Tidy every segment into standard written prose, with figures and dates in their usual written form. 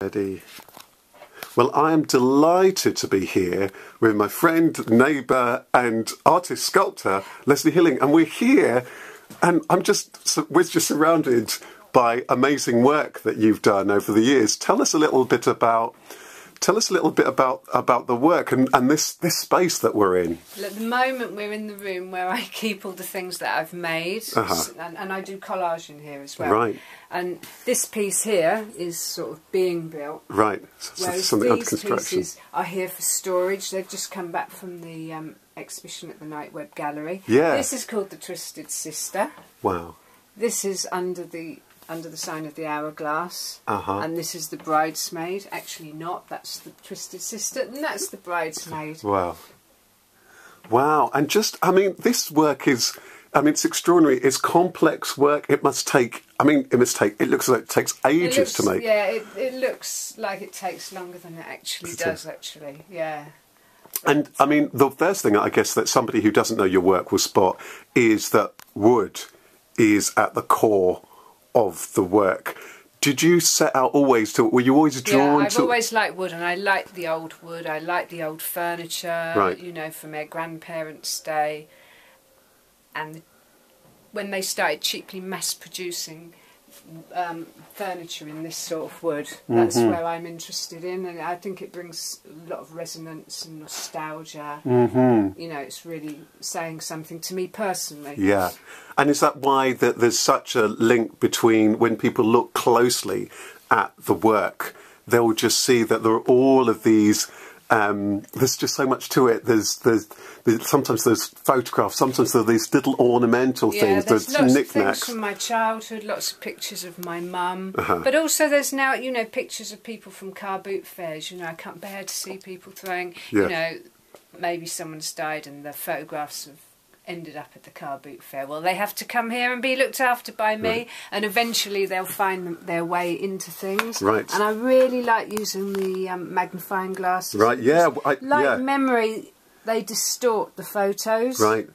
Ready. Well, I am delighted to be here with my friend, neighbour and artist sculptor, Lesley Hilling, and we're here and we're just surrounded by amazing work that you've done over the years. Tell us a little bit about the work and this space that we're in. At the moment we're in the room where I keep all the things that I've made, and I do collage in here as well. Right. And this piece here is sort of being built. Right. Whereas Something under these construction. pieces are here for storage. They've just come back from the exhibition at the Night Web Gallery. Yeah. This is called the Twisted Sister. Wow. This is under the sign of the hourglass, and this is the bridesmaid. Actually not, that's the Twisted Sister, and that's the bridesmaid. Wow. Wow, and just, I mean, this work is, I mean, it's extraordinary. It's complex work. It must take, it looks like it takes ages to make. Yeah, it looks like it takes longer than it actually does, actually, yeah. And, I mean, the first thing I guess that somebody who doesn't know your work will spot is that wood is at the core of the work. Did you set out always to, were you always drawn to... Yeah, I've always liked wood, and I like the old wood, I like the old furniture, right. You know, from their grandparents' day. And when they started cheaply mass producing furniture in this sort of wood, that's where I'm interested in, and I think it brings a lot of resonance and nostalgia. You know, it's really saying something to me personally. Yeah. And is that why there's such a link between, when people look closely at the work, they'll just see that there are all of these, there's just so much to it. Sometimes there's photographs, sometimes there's these little ornamental things, there's there's lots knickknacks. of things from my childhood, lots of pictures of my mum, but also there's now, you know, pictures of people from car boot fairs. You know, I can't bear to see people throwing, you know, maybe someone's died and the photographs have ended up at the car boot fair. Well, they have to come here and be looked after by me, and eventually they'll find their way into things. Right. And I really like using the magnifying glasses. Right, yeah. Memory, they distort the photos. Right.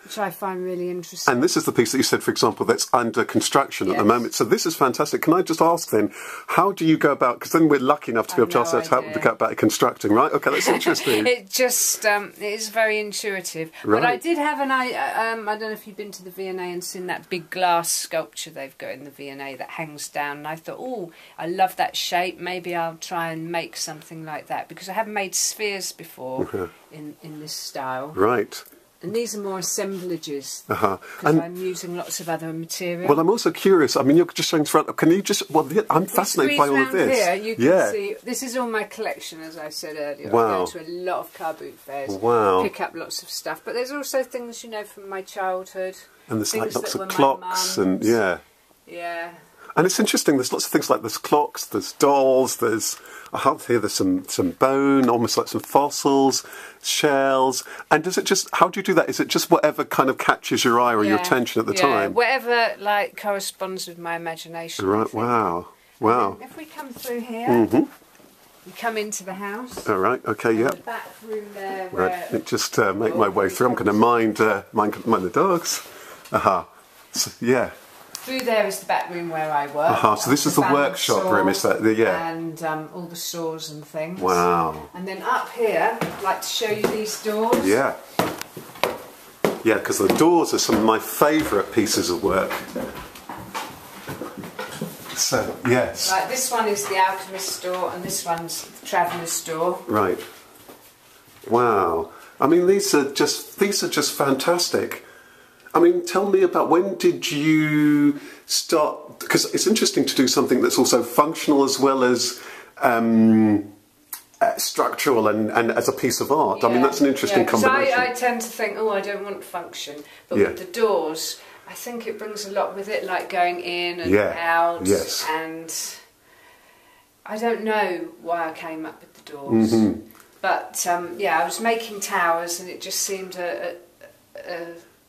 Which I find really interesting. And this is the piece that you said, for example, that's under construction at the moment. So this is fantastic. Can I just ask then, how do you go about, because then we're lucky enough to be able to ask how to go about constructing, right? Okay, that's interesting. It just, it is very intuitive. Right. But I did have I don't know if you've been to the V&A and seen that big glass sculpture they've got in the V&A that hangs down. And I thought, oh, I love that shape. Maybe I'll try and make something like that. Because I haven't made spheres before in this style. Right. And these are more assemblages, because I'm using lots of other material. Well, I'm also curious, I mean, you're just showing throughout, can you just, well, I'm fascinated by all of this. Here, you can see, this is all my collection, as I said earlier. Wow. I go to a lot of car boot fairs, pick up lots of stuff. But there's also things, you know, from my childhood. And there's like lots of clocks and, yeah. And it's interesting, there's lots of things like there's clocks, there's dolls, there's, I have here, there's some bone, almost like some fossils, shells. And does it just, how do you do that? Is it just whatever kind of catches your eye or your attention at the time? Whatever, like, corresponds with my imagination. Right, wow, wow. If we come through here, we come into the house. All right, okay, yeah. The back room there. Right, just make my way through. I'm going to mind the dogs. So, yeah. Through there is the back room where I work. So this is the workshop room, is that? And all the saws and things. Wow. And then up here, I'd like to show you these doors. Yeah. Yeah, because the doors are some of my favourite pieces of work. So, yes. Like this one is the alchemist's door, and this one's the traveller's door. Right. Wow. I mean, these are just fantastic. I mean, tell me about, when did you start, because it's interesting to do something that's also functional as well as structural and as a piece of art. I mean, that's an interesting combination. I tend to think, oh, I don't want function, but with the doors, I think it brings a lot with it, like going in and out. Yes. And I don't know why I came up with the doors, but yeah, I was making towers, and it just seemed a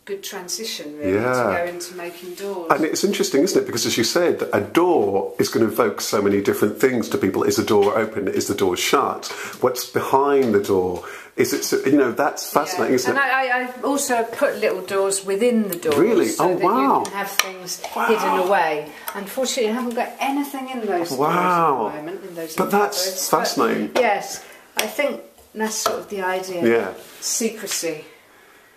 good transition really to go into making doors. And it's interesting, isn't it? Because as you said, a door is going to evoke so many different things to people. Is the door open? Is the door shut? What's behind the door? Is it, you know, that's fascinating, isn't it? And I also put little doors within the doors. Really? So that you can have things hidden away. Unfortunately, I haven't got anything in those doors at the moment. photos. But that's fascinating. But, yes, I think that's sort of the idea. Yeah. Secrecy.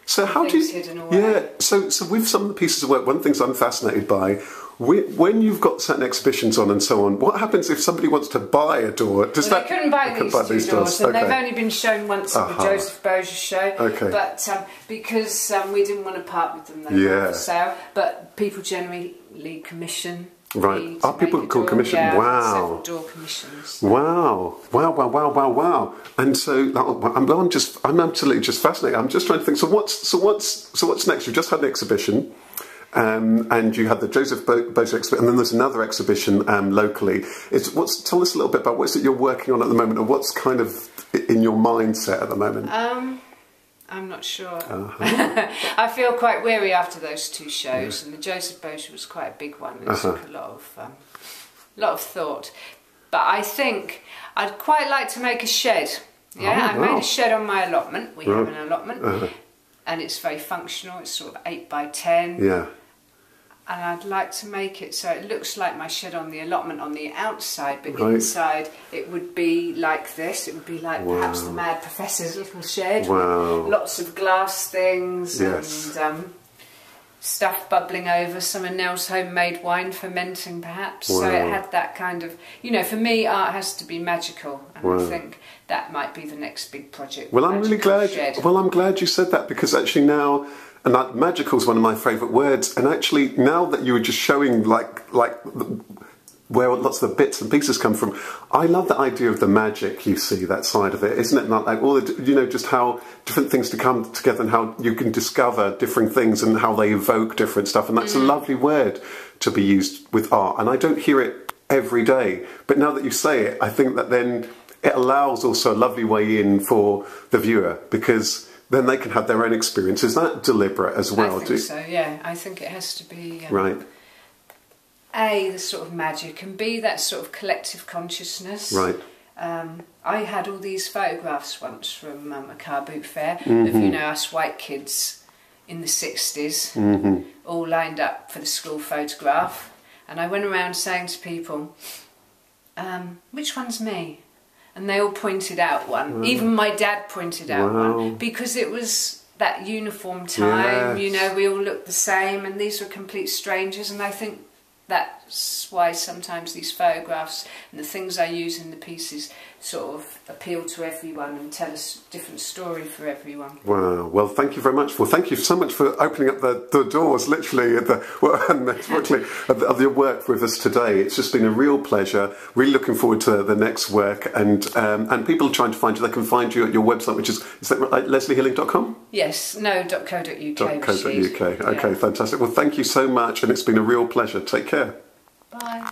So how do you? Hidden away. Yeah. So with some of the pieces of work, one of the things I'm fascinated by. When you've got certain exhibitions on and so on, what happens if somebody wants to buy a door? They couldn't buy these two doors, and they've only been shown once at the Joseph Bozier show. Okay. But because we didn't want to part with them, they were for sale. But people generally commission. Right. Are people called commission? Yeah, wow. Several door commissions. Wow. Wow. And so I'm absolutely just fascinated. I'm just trying to think. So what's next? You've just had an exhibition. And you had the Joseph Bozier exhibition, and then there's another exhibition locally. Tell us a little bit about what's it you're working on at the moment, or what's kind of in your mindset at the moment. I'm not sure. I feel quite weary after those two shows, and the Joseph Bozier was quite a big one. It took a lot of thought. But I think I'd quite like to make a shed. Yeah, I made a shed on my allotment. We have an allotment, and it's very functional. It's sort of 8 by 10. Yeah. And I'd like to make it so it looks like my shed on the allotment on the outside, but inside it would be like this. It would be like perhaps the Mad Professor's little shed. Wow. With lots of glass things and stuff bubbling over. Some of Nell's homemade wine fermenting perhaps. Wow. So it had that kind of, for me art has to be magical. And I think that might be the next big project. Well, I'm really glad. Well, I'm glad you said that, because actually now, and that magical is one of my favourite words. And actually, now that you were just showing like where lots of the bits and pieces come from, I love the idea of the magic. You see that side of it, isn't it? Not like all the, just how different things to come together, and how you can discover different things and how they evoke different stuff. And that's a lovely word to be used with art. And I don't hear it every day, but now that you say it, I think that then it allows also a lovely way in for the viewer, because then they can have their own experience. Is that deliberate as well? I think so, yeah. I think it has to be... right. A, the sort of magic, and B, that sort of collective consciousness. Right. I had all these photographs once from a car boot fair of, us white kids in the 60s, all lined up for the school photograph. And I went around saying to people, which one's me? And they all pointed out one. Wow. Even my dad pointed out one, because it was that uniform time. Yes. We all looked the same, and these were complete strangers. And I think that's why sometimes these photographs and the things I use in the pieces sort of appeal to everyone and tell a different story for everyone. Wow. Well, thank you very much. Well, thank you so much for opening up the doors, literally, and metaphorically, of your work with us today. It's just been a real pleasure. Really looking forward to the next work. And people trying to find you, they can find you at your website, which is that right, lesleyhealing.com? Yes. No, .co.uk. .co.uk. Okay, fantastic. Well, thank you so much, and it's been a real pleasure. Take care. Bye.